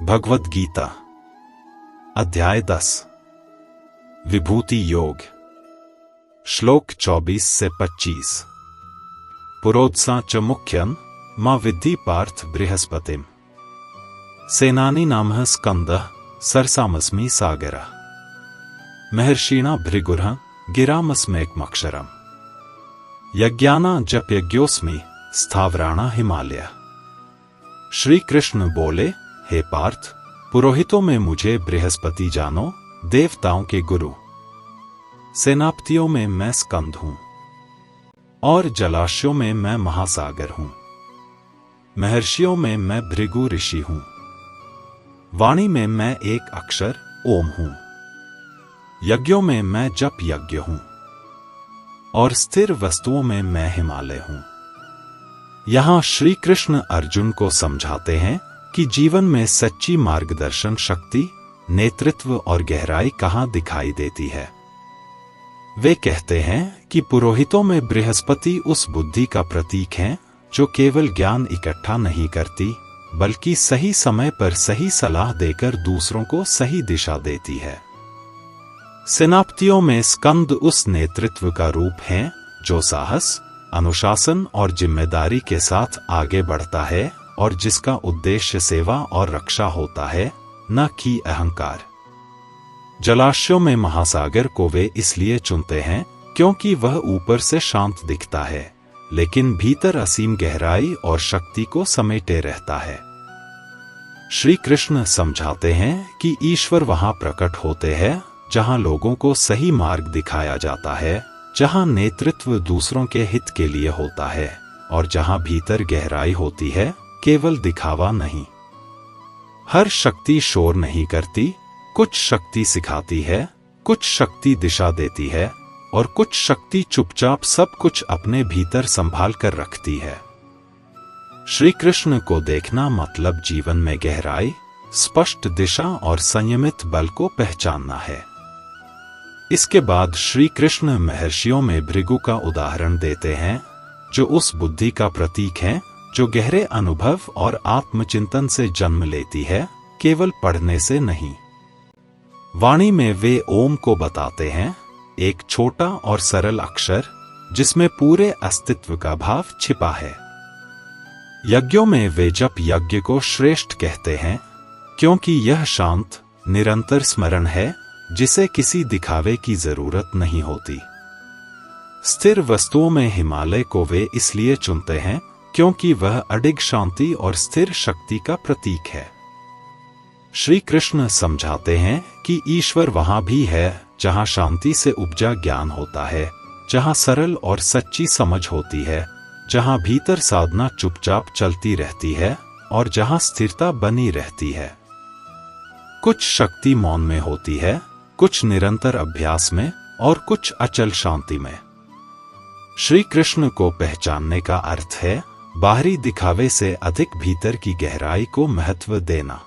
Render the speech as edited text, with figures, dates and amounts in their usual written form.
भगवद गीता अध्याय 10 विभूति योग श्लोक 24 से 25। पुरोत्सा च मुख्यं मा विद्धि पार्थ बृहस्पतिम् सेनानी नामः स्कंदः सरसामस्मि सागरः महर्षिणा भृगुरः गिरामस्मेकमक्षरम् यज्ञाना जपयज्ञोऽस्मि स्थावराणा हिमालय। श्री कृष्ण बोले, हे पार्थ, पुरोहितों में मुझे बृहस्पति जानो, देवताओं के गुरु। सेनापतियों में मैं स्कंद हूं और जलाशयों में मैं महासागर हूं। महर्षियों में मैं भृगु ऋषि हूं। वाणी में मैं एक अक्षर ओम हूं। यज्ञों में मैं जप यज्ञ हूं और स्थिर वस्तुओं में मैं हिमालय हूं। यहां श्री कृष्ण अर्जुन को समझाते हैं कि जीवन में सच्ची मार्गदर्शन शक्ति, नेतृत्व और गहराई कहां दिखाई देती है। वे कहते हैं कि पुरोहितों में बृहस्पति उस बुद्धि का प्रतीक है जो केवल ज्ञान इकट्ठा नहीं करती, बल्कि सही समय पर सही सलाह देकर दूसरों को सही दिशा देती है। सेनापतियों में स्कंद उस नेतृत्व का रूप है जो साहस, अनुशासन और जिम्मेदारी के साथ आगे बढ़ता है और जिसका उद्देश्य सेवा और रक्षा होता है, न कि अहंकार। जलाशयों में महासागर को वे इसलिए चुनते हैं क्योंकि वह ऊपर से शांत दिखता है, लेकिन भीतर असीम गहराई और शक्ति को समेटे रहता है। श्री कृष्ण समझाते हैं कि ईश्वर वहां प्रकट होते हैं जहां लोगों को सही मार्ग दिखाया जाता है, जहां नेतृत्व दूसरों के हित के लिए होता है और जहां भीतर गहराई होती है, केवल दिखावा नहीं। हर शक्ति शोर नहीं करती, कुछ शक्ति सिखाती है, कुछ शक्ति दिशा देती है और कुछ शक्ति चुपचाप सब कुछ अपने भीतर संभाल कर रखती है। श्री कृष्ण को देखना मतलब जीवन में गहराई, स्पष्ट दिशा और संयमित बल को पहचानना है। इसके बाद श्री कृष्ण महर्षियों में भृगु का उदाहरण देते हैं, जो उस बुद्धि का प्रतीक है जो गहरे अनुभव और आत्मचिंतन से जन्म लेती है, केवल पढ़ने से नहीं। वाणी में वे ओम को बताते हैं, एक छोटा और सरल अक्षर जिसमें पूरे अस्तित्व का भाव छिपा है। यज्ञों में वे जप यज्ञ को श्रेष्ठ कहते हैं क्योंकि यह शांत, निरंतर स्मरण है जिसे किसी दिखावे की जरूरत नहीं होती। स्थिर वस्तुओं में हिमालय को वे इसलिए चुनते हैं क्योंकि वह अडिग शांति और स्थिर शक्ति का प्रतीक है। श्री कृष्ण समझाते हैं कि ईश्वर वहां भी है जहां शांति से उपजा ज्ञान होता है, जहां सरल और सच्ची समझ होती है, जहां भीतर साधना चुपचाप चलती रहती है और जहां स्थिरता बनी रहती है। कुछ शक्ति मौन में होती है, कुछ निरंतर अभ्यास में और कुछ अचल शांति में। श्री कृष्ण को पहचानने का अर्थ है बाहरी दिखावे से अधिक भीतर की गहराई को महत्व देना।